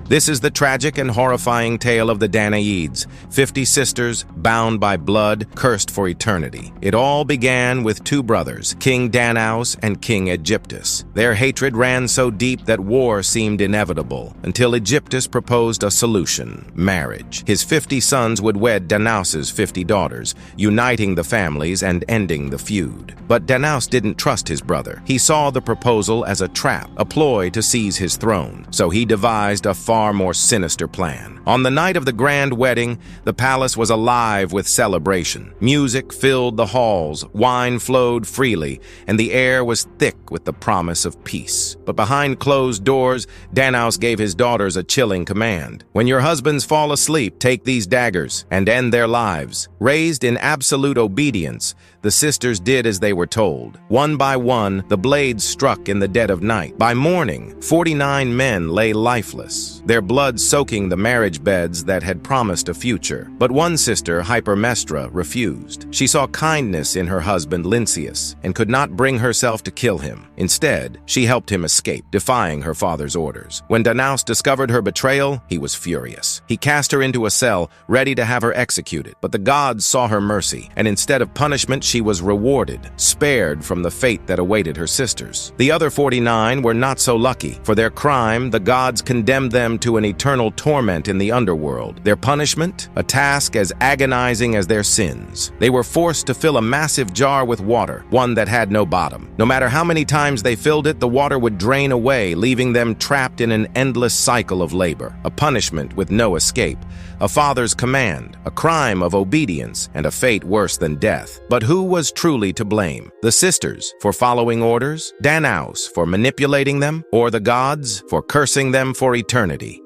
This is the tragic and horrifying tale of the Danaides, 50 sisters bound by blood, cursed for eternity. It all began with two brothers, King Danaus and King Aegyptus. Their hatred ran so deep that war seemed inevitable, until Aegyptus proposed a solution: marriage. His 50 sons would wed Danaus's 50 daughters, uniting the families and ending the feud. But Danaus didn't trust his brother. He saw the proposal as a trap, a ploy to seize his throne. So he devised a far more sinister plan. On the night of the grand wedding, the palace was alive with celebration. Music filled the halls, wine flowed freely, and the air was thick with the promise of peace. But behind closed doors, Danaus gave his daughters a chilling command. When your husbands fall asleep, take these daggers and end their lives. Raised in absolute obedience, the sisters did as they were told. One by one, the blades struck in the dead of night. By morning, 49 men lay lifeless, their blood soaking the marriage beds that had promised a future. But one sister, Hypermestra, refused. She saw kindness in her husband Lynceus and could not bring herself to kill him. Instead, she helped him escape, defying her father's orders. When Danaus discovered her betrayal, he was furious. He cast her into a cell, ready to have her executed. But the gods saw her mercy, and instead of punishment, she was rewarded, spared from the fate that awaited her sisters. The other 49 were not so lucky. For their crime, the gods condemned them to an eternal torment in the underworld. Their punishment? A task as agonizing as their sins. They were forced to fill a massive jar with water, one that had no bottom. No matter how many times they filled it, the water would drain away, leaving them trapped in an endless cycle of labor. A punishment with no escape. A father's command, a crime of obedience, and a fate worse than death. But who was truly to blame? The sisters for following orders? Danaus for manipulating them? Or the gods for cursing them for eternity?